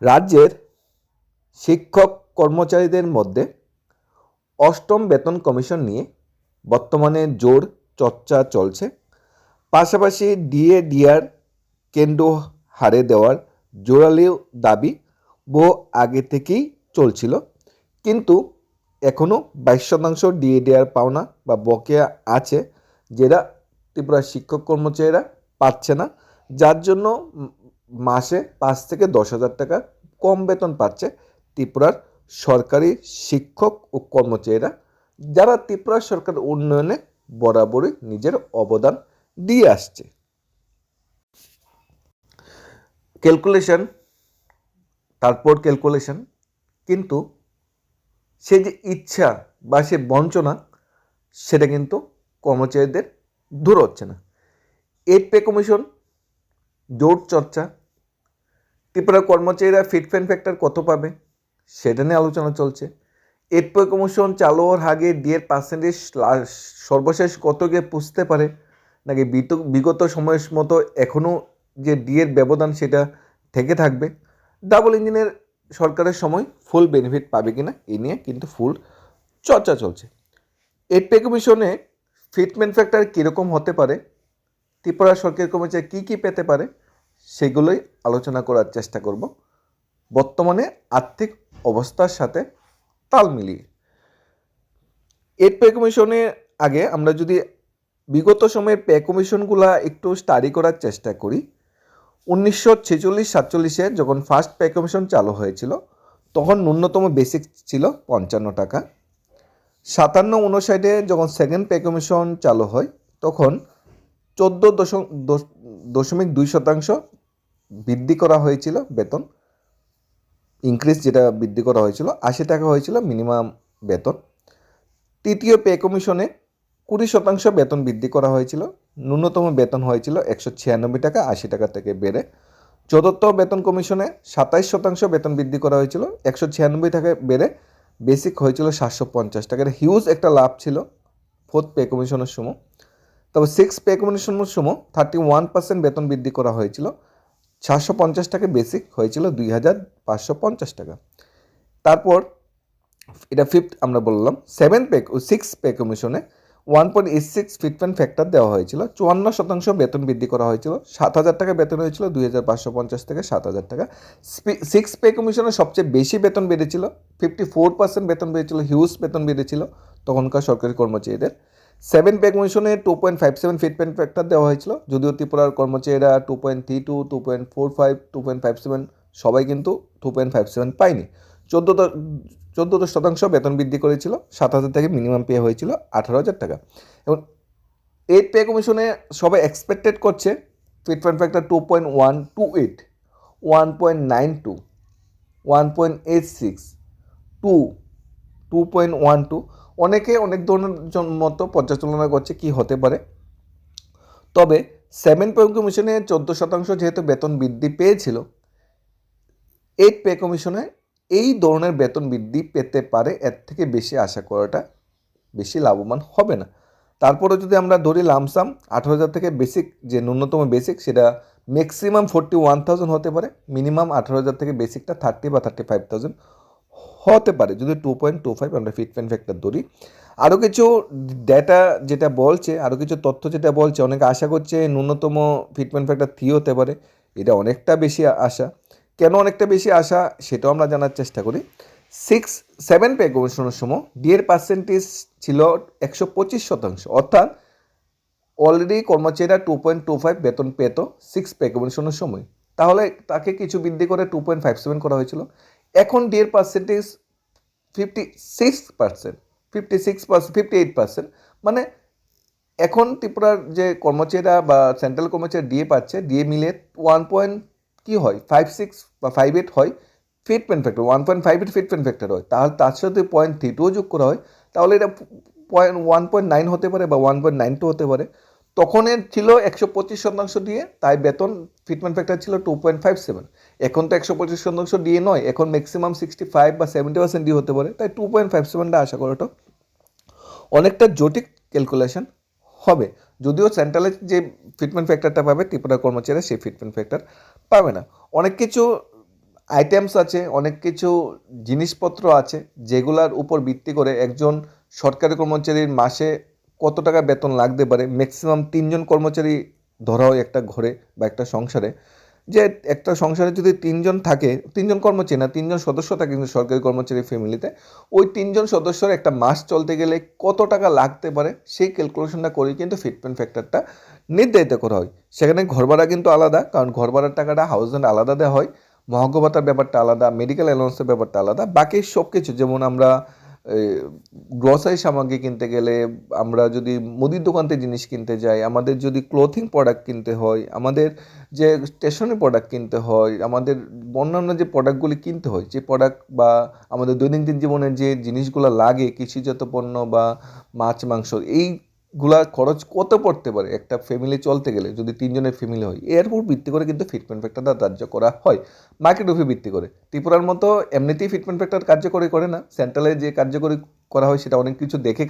রাজ্যের শিক্ষক কর্মচারীদের মধ্যে অষ্টম বেতন কমিশন নিয়ে বর্তমানে জোর চর্চা চলছে। পাশাপাশি ডিএ ডিআর কেন্দ্র হারে দেওয়ার জোরালো দাবি বহু আগে থেকেই চলছিল, কিন্তু এখনও 22% ডিএ ডিআর পাওনা বা বকেয়া আছে, যেটা ত্রিপুরার শিক্ষক কর্মচারীরা পাচ্ছে না, যার জন্য মাসে 5 থেকে 10,000 টাকা কম বেতন পাচ্ছে ত্রিপুরার সরকারি শিক্ষক ও কর্মচারীরা, যারা ত্রিপুরা সরকার উন্নয়নে বরাবরই নিজের অবদান দিয়ে আসছে। ক্যালকুলেশন, তারপর ক্যালকুলেশন, কিন্তু সে যে ইচ্ছা বা সে বঞ্চনা, সেটা কিন্তু কর্মচারীদের দূর হচ্ছে না। 8 পে কমিশন, জোর চর্চা, ত্রিপুরা কর্মচারীরা ফিটমেন্ট ফ্যাক্টর কত পাবে সেটা নিয়ে আলোচনা চলছে। 8 পে কমিশন চালু হওয়ার আগে ডিএর পার্সেন্টেজ সর্বশেষ কত গিয়ে পুষতে পারে, নাকি বিগত সময়ের মতো এখনও যে ডিএর ব্যবধান সেটা থেকে থাকবে। ডাবল ইঞ্জিনের সরকারের সময় ফুল বেনিফিট পাবে কিনা এই নিয়ে কিন্তু ফুল চর্চা চলছে। 8 পে কমিশনে ফিটমেন্ট ফ্যাক্টর কীরকম হতে পারে, ত্রিপুরা সরকারি কর্মচারী কী কী পেতে পারে, সেগুলোই আলোচনা করার চেষ্টা করব বর্তমানে আর্থিক অবস্থার সাথে তাল মিলিয়ে। 8 পে কমিশনের আগে আমরা যদি বিগত সময়ের পে কমিশনগুলো একটু স্টাডি করার চেষ্টা করি, 1946-47 যখন ফার্স্ট পে কমিশন চালু হয়েছিল তখন ন্যূনতম বেসিক ছিল 55 টাকা। 57-59 যখন সেকেন্ড পে কমিশন চালু হয় তখন 14.2% বৃদ্ধি করা হয়েছিল বেতন ইনক্রিজ, যেটা বৃদ্ধি করা হয়েছিল 80 টাকা হয়েছিল মিনিমাম বেতন। তৃতীয় পে কমিশনে 20% বেতন বৃদ্ধি করা হয়েছিল, ন্যূনতম বেতন হয়েছিল 196 টাকা, 80 টাকা থেকে বেড়ে। চতুর্থ বেতন কমিশনে 27% বেতন বৃদ্ধি করা হয়েছিল, 196 টাকা বেড়ে বেসিক হয়েছিল 750 টাকা। হিউজ একটা লাভ ছিল ফোর্থ পে কমিশনের সময়। তবে 6 পে কমিশনের সময় 31% বেতন বৃদ্ধি করা হয়েছিল, 750 টাকা বেসিক হয়েছিল 2,550 টাকা। তারপর এটা ফিফথ আমরা বললাম। 6 পে কমিশনে 1.86 ফিটমেন্ট ফ্যাক্টর দেওয়া হয়েছিল, 54% বেতন বৃদ্ধি করা হয়েছিল, 7,000 টাকা বেতন হয়েছিল 2,550 থেকে 7,000 টাকা। 6 পে কমিশনে সবচেয়ে বেশি বেতন বেড়েছিল, 54% বেতন বেড়েছিল, হিউজ বেতন বেড়েছিল তখনকার সরকারি কর্মচারীদের। 7 পে কমিশনে 2.57 ফিটমেন্ট ফ্যাক্টর দেওয়া হয়েছিল, যদিও ত্রিপুরার কর্মচারীরা 2.32, 2.45, 2.57 সবাই কিন্তু 2.57 পায়নি। 14% বেতন বৃদ্ধি করেছিল, 7,000 থেকে মিনিমাম পে হয়েছিল 18,000 টাকা। এবং 8 পে কমিশনে সবাই এক্সপেক্টেড করছে ফিটমেন্ট ফ্যাক্টর 2.128, 1.92, 1.86, 2.12, অনেকে অনেক ধরনের মতো পর্যালোচনা করছে কি হতে পারে। তবে 7 পে কমিশনে 14% যেহেতু বেতন বৃদ্ধি পেয়েছিল, 8 পে কমিশনে এই ধরনের বেতন বৃদ্ধি পেতে পারে, এর থেকে বেশি আশা করাটা বেশি লাভবান হবে না। তারপরে যদি আমরা ধরি লামসাম 18,000 থেকে বেসিক, যে ন্যূনতম বেসিক সেটা ম্যাক্সিমাম 41,000 হতে পারে, মিনিমাম 18,000 থেকে বেসিকটা 30 বা 35,000 হতে পারে যদি 2.25 আমরা ফিটমেন্ট ফ্যাক্টর ধরি। আরও কিছু ডেটা যেটা বলছে, আরও কিছু তথ্য যেটা বলছে, অনেকে আশা করছে ন্যূনতম ফিটমেন্ট ফ্যাক্টর 3 হতে পারে, এটা অনেকটা বেশি আশা। কেন অনেকটা বেশি আশা সেটাও আমরা জানার চেষ্টা করি। 7 পে কমিশনের সময় ডিএর পার্সেন্টেজ ছিল 125%, অর্থাৎ অলরেডি কর্মচারীরা 2.25 বেতন পেত 6 পে কমিশনের সময়, তাহলে তাকে কিছু বৃদ্ধি করে 2.57 করা হয়েছিল। এখন ডিএর পার্সেন্টেজ 56%, 58%, মানে এখন ত্রিপুরার যে কর্মচারীরা বা সেন্ট্রাল কর্মচারী ডিএ পাচ্ছে, ডিএ মিলে 1.56 বা 58 হয় ফিটমেন্ট ফ্যাক্টর, 1.58 ফিটমেন্ট ফ্যাক্টর হয়, তাহলে তার সাথে 0.32 যোগ করা হয়, তাহলে এটা 1.9 হতে পারে বা 1.92 হতে পারে। তখন এর ছিল 125% দিয়ে, তাই বেতন ফিটমেন্ট ফ্যাক্টর ছিল 2.57। এখন তো 125% দিয়ে নয়, এখন ম্যাক্সিমাম 65 বা 70% দিয়ে হতে পারে, তাই 2.57টা আশা করাটা অনেকটা জটিল ক্যালকুলেশন হবে। যদিও সেন্ট্রালের যে ফিটমেন্ট ফ্যাক্টরটা পাবে ত্রিপুরা কর্মচারীরা সেই ফিটমেন্ট ফ্যাক্টর পাবে না। অনেক কিছু আইটেমস আছে, অনেক কিছু জিনিসপত্র আছে যেগুলার উপর ভিত্তি করে একজন সরকারি কর্মচারীর মাসে কত টাকা বেতন লাগতে পারে। ম্যাক্সিমাম 3জন কর্মচারী ধরা হয় একটা ঘরে বা একটা সংসারে, যে একটা সংসারে যদি 3জন থাকে, 3জন কর্মচারী না 3জন সদস্য থাকে কিন্তু সরকারি কর্মচারী ফ্যামিলিতে, ওই 3জন সদস্যর একটা মাস চলতে গেলে কত টাকা লাগতে পারে সেই ক্যালকুলেশনটা করে কিন্তু ফিটমেন্ট ফ্যাক্টরটা নির্ধারিত করা হয়। সেখানে ঘর ভাড়া কিন্তু আলাদা, কারণ ঘর ভাড়ার টাকাটা হাউস রেন্ট আলাদা দেওয়া হয়, মহার্ঘ ভাতার ব্যাপারটা আলাদা, মেডিকেল অ্যালাউন্সের ব্যাপারটা আলাদা, বাকি সব কিছু যেমন আমরা গ্রসারি সামগ্রী কিনতে গেলে, আমরা যদি মুদির দোকান থেকে জিনিস কিনতে যাই, আমাদের যদি ক্লোথিং প্রোডাক্ট কিনতে হয়, আমাদের যে স্টেশনারি প্রোডাক্ট কিনতে হয়, আমাদের অন্যান্য যে প্রোডাক্টগুলি কিনতে হয়, যে প্রোডাক্ট বা আমাদের দৈনন্দিন জীবনে যে জিনিসগুলো লাগে, কৃষিজাত পণ্য বা মাছ মাংস, এইগুলা খরচ কত পড়তে পারে একটা ফ্যামিলি চলতে গেলে যদি 3জনের ফ্যামিলি হয়, এর উপর ভিত্তি করে কিন্তু ফিটমেন্ট ফ্যাক্টরটা ধার্য করা হয় মার্কেট উপর ভিত্তি করে। ত্রিপুরার মতো এমনিতেই ফিটমেন্ট ফ্যাক্টর কার্যকরী করে না, সেন্ট্রালে যে কার্যকরী করা হয় সেটা অনেক কিছু দেখে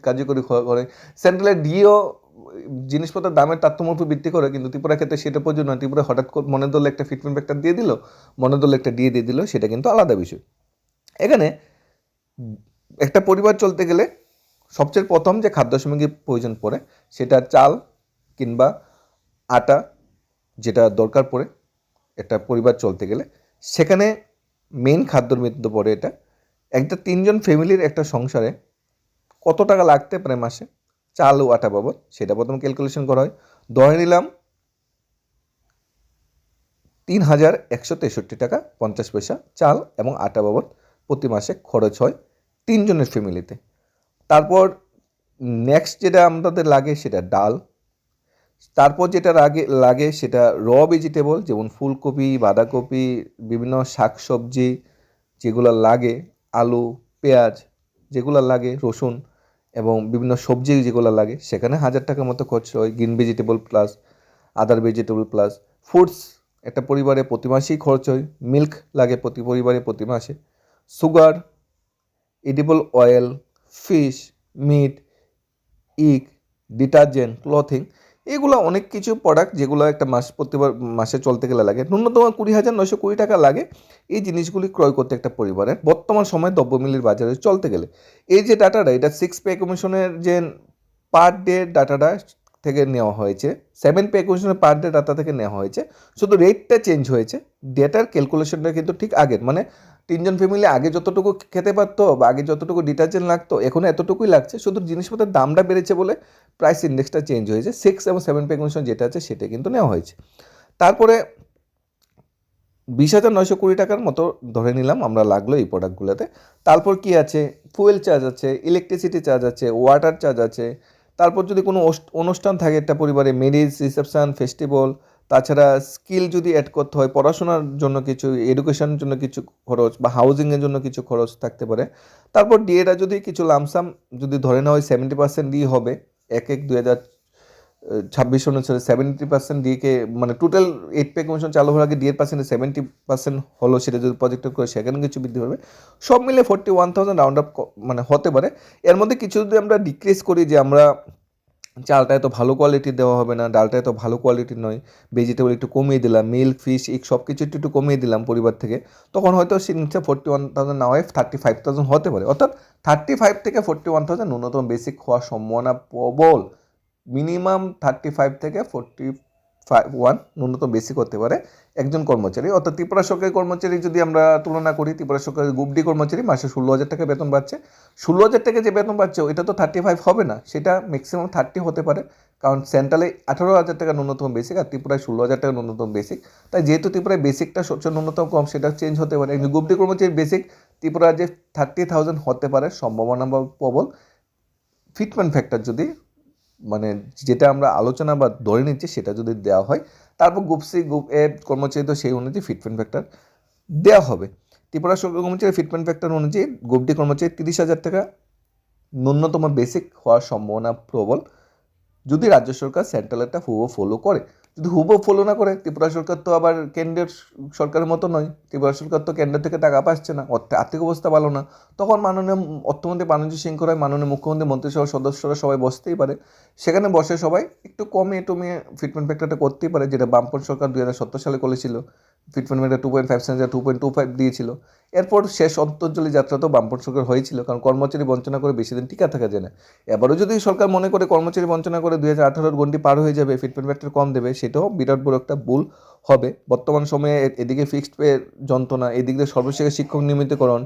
কার্যকরী করে। সেন্ট্রালের ডিও জিনিসপত্রের দামের তারতম্যের উপর ভিত্তি করে, কিন্তু ত্রিপুরার ক্ষেত্রে সেটা প্রয়োজন নয়। ত্রিপুরা হঠাৎ করে মনে ধরলে একটা ফিটমেন্ট ফ্যাক্টর দিয়ে দিল, মনে ধরলে একটা দিয়ে দিল, সেটা কিন্তু আলাদা বিষয়। এখানে একটা পরিবার চলতে গেলে সবচেয়ে প্রথম যে খাদ্য সামগ্রীর প্রয়োজন পড়ে সেটা চাল কিংবা আটা, যেটা দরকার পড়ে একটা পরিবার চলতে গেলে। সেখানে মেইন খাদ্যর মধ্যে পড়ে এটা। একটা 3জন ফ্যামিলির একটা সংসারে কত টাকা লাগতে পারে মাসে চাল ও আটা বাবদ, সেটা প্রথম ক্যালকুলেশন করা হয়। ধরে নিলাম 3,163 টাকা 50 পয়সা চাল এবং আটা বাবদ প্রতি মাসে খরচ হয় 3জনের ফ্যামিলিতে। তারপর নেক্সট যেটা আমাদের লাগে সেটা ডাল। তারপর যেটা লাগে সেটা ভেজিটেবল, যেমন ফুলকপি, বাঁধাকপি, বিভিন্ন শাকসবজি যেগুলো লাগে, আলু, পেঁয়াজ যেগুলো লাগে, রসুন এবং বিভিন্ন সবজি যেগুলো লাগে, সেখানে 1,000 টাকার মতো খরচ হয়। গ্রিন ভেজিটেবল প্লাস আদার ভেজিটেবল প্লাস ফুডস একটা পরিবারে প্রতি মাসেই খরচ হয়। মিল্ক লাগে প্রতি পরিবারে প্রতি মাসে। Sugar, edible oil, fish, meat, egg, detergent, clothing, এগুলো অনেক কিছু প্রোডাক্ট যেগুলো একটা প্রতিবার মাসে চলতে গেলে লাগে। ন্যূনতম 20,920 টাকা লাগে এই জিনিসগুলি ক্রয় করতে একটা পরিবারের বর্তমান সময় দ্রব্যমূল্যের বাজারে চলতে গেলে। এই যে ডাটাটা, এটা 6 পে কমিশনের যে পার ডে ডাটাটা থেকে নেওয়া হয়েছে, 7 পে কমিশনের পার ডে ডাটা থেকে নেওয়া হয়েছে, শুধু রেটটা চেঞ্জ হয়েছে, ডেটার ক্যালকুলেশনটা কিন্তু ঠিক আগের। মানে 3জন ফ্যামিলি আগে যতটুকু খেতে পারতো বা আগে যতটুকু ডিটারজেন্ট লাগতো এখন এতটুকুই লাগছে, শুধু জিনিসপত্রের দামটা বেড়েছে বলে প্রাইস ইন্ডেক্সটা চেঞ্জ হয়েছে। 6 এবং 7 পে কমিশন যেটা আছে সেটা কিন্তু নেওয়া হয়েছে। তারপরে 20,920 টাকার মতো ধরে নিলাম আমরা লাগলো এই প্রোডাক্টগুলোতে। তারপর কি আছে, ফুয়েল চার্জ আছে, ইলেকট্রিসিটি চার্জ আছে, ওয়াটার চার্জ আছে। তারপর যদি কোনো অনুষ্ঠান থাকে একটা পরিবারে, ম্যারেজ, রিসেপশন, ফেস্টিভ্যাল, তাছাড়া স্কিল যদি অ্যাড করতে হয়, পড়াশোনার জন্য কিছু, এডুকেশনের জন্য কিছু খরচ বা হাউজিংয়ের জন্য কিছু খরচ থাকতে পারে। তারপর ডিএটা যদি কিছু লামসাম যদি ধরে নেওয়া হয় 70% দিয়ে হবে, 2026 অনুসারে 70% ডিএকে, মানে টোটাল 8 পে কমিশন চালু হওয়ার আগে ডিএর পার্সেন্টে 70% হলো, সেটা যদি প্রজেক্ট করে সেখানে কিছু বৃদ্ধি হবে। সব মিলে 41,000 রাউন্ড আপ মানে হতে পারে। এর মধ্যে কিছু যদি আমরা ডিক্রিজ করি, যে আমরা চালটা এত ভালো কোয়ালিটির দেওয়া হবে না, ডালটা এত ভালো কোয়ালিটির নয়, ভেজিটেবল একটু কমিয়ে দিলাম, মিল্ক, ফিশ, এই সব কিছু একটু কমিয়ে দিলাম পরিবার থেকে, তখন হয়তো সে নিচে 41,000 না হয় 35,000 হতে পারে। অর্থাৎ 35 থেকে 41,000 ন্যূনতম বেসিক হওয়ার সম্ভাবনা প্রবল। মিনিমাম 35 থেকে 41 ন্যূনতম বেসিক হতে পারে একজন কর্মচারী। অর্থাৎ ত্রিপুরা সরকারি কর্মচারী যদি আমরা তুলনা করি, ত্রিপুরা সরকারি গ্রুপ ডি কর্মচারী মাসে 16,000 টাকা বেতন পাচ্ছে। 16,000 টাকা যে বেতন পাচ্ছে ওইটা তো 35 হবে না, সেটা ম্যাক্সিমাম 30 হতে পারে, কারণ সেন্ট্রালে 18,000 টাকা ন্যূনতম বেসিক আর ত্রিপুরায় 16,000 টাকা ন্যূনতম বেসিক। তাই যেহেতু ত্রিপুরায় বেসিকটা সবচেয়ে ন্যূনতম কম, সেটা চেঞ্জ হতে পারে। একজন গ্রুপ ডি কর্মচারীর বেসিক ত্রিপুরা যে 30,000 হতে পারে সম্ভাবনা বা প্রবল। ফিটমেন্ট ফ্যাক্টর যদি মানে যেটা আমরা আলোচনা বা ধরে নিচ্ছি সেটা যদি দেওয়া হয়, তারপর গ্রুপ সি গ্রুপ এ কর্মচারী তো সেই অনুযায়ী ফিটমেন্ট ফ্যাক্টর দেওয়া হবে। ত্রিপুরা সরকারি কর্মচারী ফিটমেন্ট ফ্যাক্টর অনুযায়ী গ্রুপ ডি কর্মচারী 30,000 টাকা ন্যূনতম বেসিক হওয়ার সম্ভাবনা প্রবল, যদি রাজ্য সরকার সেন্ট্রালেরটা হুবহু ফলো করে। যদি হুবহু ফলো না করে, ত্রিপুরা সরকার তো আবার কেন্দ্রের সরকারের মতো নয়, ত্রিপুরা সরকার তো কেন্দ্র থেকে টাকা পাচ্ছে না, আর্থিক অবস্থা ভালো না, তখন মাননীয় অর্থমন্ত্রী বাণিজ্য সিং রায়, মাননীয় মুখ্যমন্ত্রী, মন্ত্রিসভার সদস্যরা সবাই বসতেই পারে, সেখানে বসে সবাই একটু কমিয়ে টমিয়ে ফিটমেন্ট ফ্যাক্টরটা করতেই পারে, যেটা বামপন্থী সরকার 2017 সালে করেছিল। ফিটমেন্ট ফ্যাক্টর 2.5 2.25 দিয়েছিল। এরপর শেষ অন্তর্জলি যাত্রা তো বামপন্থী সরকার হয়েছিল, কারণ কর্মচারী বঞ্চনা করে বেশি দিন টিকা থাকা যায় না। এবারও যদি সরকার মনে করে কর্মচারী বঞ্চনা করে 2018 গন্ডি পার হয়ে যাবে, ফিটমেন্ট ফ্যাক্টর কম দেবে, সেটাও বিরাট বড় একটা ভুল হবে। বর্তমান সময়ে এদিকে ফিক্সড পে যন্ত্রণা, এদিকে সর্বশেষে শিক্ষক নিয়মিতকরণ,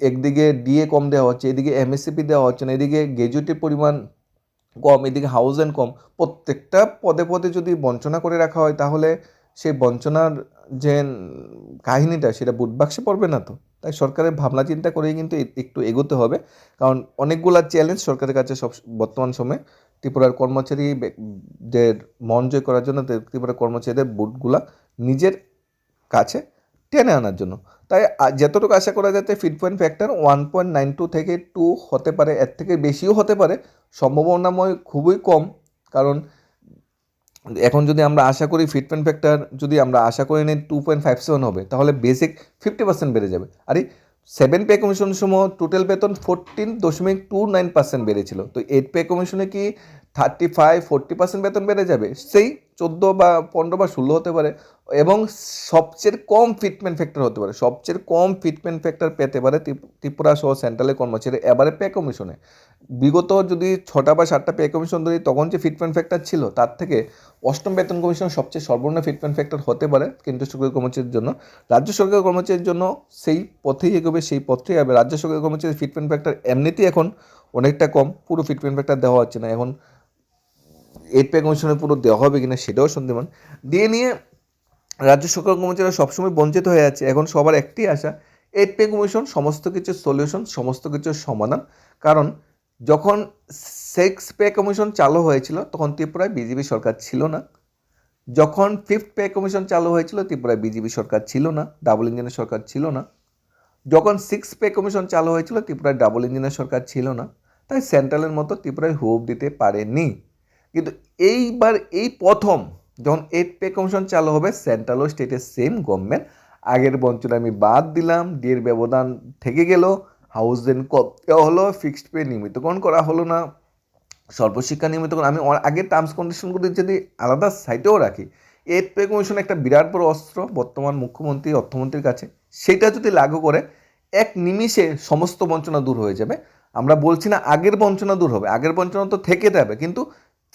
একদিকে ডিএ কম দেওয়া হচ্ছে, এদিকে এমএসসিপি দেওয়া হচ্ছে না, এদিকে গ্র্যাজুয়েটের পরিমাণ কম, এদিকে হাউজেন কম। প্রত্যেকটা পদে পদে যদি বঞ্চনা করে রাখা হয়, তাহলে সেই বঞ্চনার যে কাহিনীটা সেটা বুটবাক্সে পড়বে না তো। তাই সরকারের ভাবনা চিন্তা করেই কিন্তু একটু এগোতে হবে, কারণ অনেকগুলা চ্যালেঞ্জ সরকারের কাছে সব বর্তমান সময়ে ত্রিপুরার কর্মচারীদের মন জয় করার জন্য, ত্রিপুরার কর্মচারীদের বুটগুলা নিজের কাছে টেনে আনার জন্য। তাই যতটুকু আশা করা যাচ্ছে ফিটমেন্ট ফ্যাক্টর 1.92 থেকে 2 হতে পারে, এর থেকে বেশিও হতে পারে, সম্ভাবনাময় খুবই কম। কারণ এখন যদি আমরা আশা করি ফিটমেন্ট ফ্যাক্টর, যদি আমরা আশা করি নিই 2.57 হবে, তাহলে বেসিক 50% বেড়ে যাবে। আর এই 7 পে কমিশনের সময় টোটাল বেতন 14.29% বেড়েছিল, তো 8 পে কমিশনে কি 35-40% বেতন বেড়ে যাবে? সেই 14 বা 15 বা 16 হতে পারে। এবং সবচেয়ে কম ফিটমেন্ট ফ্যাক্টর হতে পারে, সবচেয়ে কম ফিটমেন্ট ফ্যাক্টর পেতে পারে ত্রিপুরা সহ সেন্ট্রালের কর্মচারী এবারে পে কমিশনে। বিগত যদি 6টা বা 7টা পে কমিশন ধরি, তখন যে ফিটমেন্ট ফ্যাক্টর ছিল তার থেকে 8ম বেতন কমিশন সবচেয়ে সর্বনিম্ন ফিটমেন্ট ফ্যাক্টর হতে পারে কেন্দ্রীয় সরকারি কর্মচারীর জন্য। রাজ্য সরকারি কর্মচারীর জন্য সেই পথেই এগোবে, সেই পথেই হবে। রাজ্য সরকারি কর্মচারীর ফিটমেন্ট ফ্যাক্টর এমনিতেই এখন অনেকটা কম, পুরো ফিটমেন্ট ফ্যাক্টর দেওয়া হচ্ছে না। এখন 8 পে কমিশনে পুরো দেওয়া হবে কিনা সেটাও সন্দেহমান। দিয়ে নিয়ে রাজ্য সরকার কর্মচারীরা সবসময় বঞ্চিত হয়ে আছে। এখন সবার একটি আশা, 8 পে কমিশন সমস্ত কিছুর সলিউশন, সমস্ত কিছুর সমাধান। কারণ যখন 6 পে কমিশন চালু হয়েছিল তখন ত্রিপুরায় বিজেপি সরকার ছিল না। যখন 5th পে কমিশন চালু হয়েছিল ত্রিপুরায় বিজেপি সরকার ছিল না, ডাবল ইঞ্জিনের সরকার ছিল না। যখন 6 পে কমিশন চালু হয়েছিল ত্রিপুরায় ডাবল ইঞ্জিনের সরকার ছিল না। তাই সেন্ট্রালের মতো ত্রিপুরায় হুপ দিতে পারেনি। কিন্তু এইবার এই প্রথম যখন 8 পে কমিশন চালু হবে, সেন্ট্রাল ও স্টেটের সেম গভর্নমেন্ট, আগের বঞ্চনা আমি বাদ দিলাম, ডিএর ব্যবধান থেকে গেল, হাউস রেন্ট দেওয়া হলো, ফিক্সড পে নিয়মিতকরণ করা হলো না, সর্বশিক্ষা নিয়মিতকরণ। আমি আগের টার্মস কন্ডিশনগুলি যদি আলাদা সাইটেও রাখি, 8 পে কমিশন একটা বিরাট বড় অস্ত্র বর্তমান মুখ্যমন্ত্রী অর্থমন্ত্রীর কাছে। সেটা যদি লাগু করে এক নিমিষে সমস্ত বঞ্চনা দূর হয়ে যাবে। আমরা বলছি না আগের বঞ্চনা দূর হবে, আগের বঞ্চনা তো থেকে যাবে, কিন্তু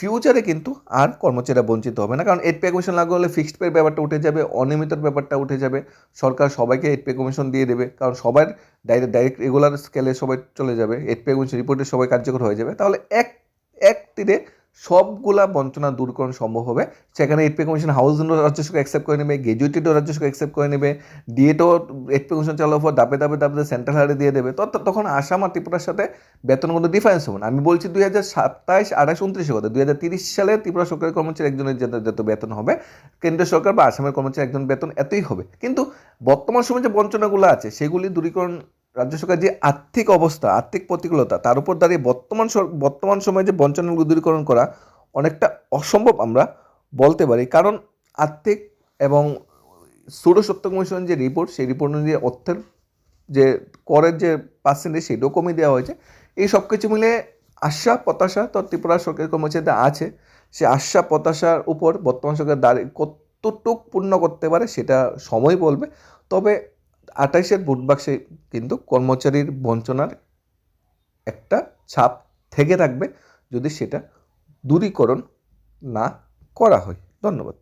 ফিউচারে কিন্তু আর কর্মচারীরা বঞ্চিত হবে না। কারণ 8 পে কমিশন লাগু হলে ফিক্সড পে ব্যাপারটা উঠে যাবে, অনিয়মিতর ব্যাপারটা উঠে যাবে। সরকার সবাইকে 8 পে কমিশন দিয়ে দেবে, কারণ সবার ডাইরেক্ট রেগুলার স্কেলে সবাই চলে যাবে, 8 পে কমিশন রিপোর্টে সবাই কার্যকর হয়ে যাবে। তাহলে এক এক তীরে সবগুলা বঞ্চনা দূরকরণ সম্ভব হবে। সেখানে 8 পে কমিশন হাউস রাজ্য সরকার অ্যাকসেপ্ট করে নেবে, গ্র্যাজুয়েটেডও রাজ্য সরকার অ্যাকসেপ্ট করে নেবে, ডিএটও 8 পে কমিশন চালু হওয়ার ধাপে ধাপে ধাপে সেন্ট্রাল হারে দিয়ে দেবে। তখন আসাম আর ত্রিপুরার সাথে বেতনগুলো ডিফারেন্স হবে না। আমি বলছি 2027, 28, 29 কথা, 2030 সালে ত্রিপুরা সরকারি কর্মচারী একজনের যত বেতন হবে, কেন্দ্রীয় সরকার বা আসামের কর্মচারী একজন বেতন এতই হবে। কিন্তু বর্তমান সময়ে যে বঞ্চনাগুলো আছে সেগুলি দূরীকরণ, রাজ্য সরকার যে আর্থিক অবস্থা, আর্থিক প্রতিকূলতা, তার উপর দাঁড়িয়ে বর্তমান সময়ে যে বঞ্চনাগুলো দূরীকরণ করা অনেকটা অসম্ভব আমরা বলতে পারি। কারণ আর্থিক এবং ষোড়শত্ব কমিশন যে রিপোর্ট, সেই রিপোর্ট অনুযায়ী অর্থের যে করের যে পার্সেন্টেজ সেটাও কমিয়ে দেওয়া হয়েছে। এই সব কিছু মিলে আশা প্রত্যাশা তো ত্রিপুরা সরকারি কর্মচারীদের আছে। সে আশা প্রত্যাশার উপর বর্তমান সরকার দাঁড়িয়ে কতটুক পূর্ণ করতে পারে সেটা সময় বলবে। তবে 28-এর ভোট বাক্সে কিন্তু কর্মচারীর বঞ্চনার একটা ছাপ থেকে থাকবে যদি সেটা দূরীকরণ না করা হয়। ধন্যবাদ।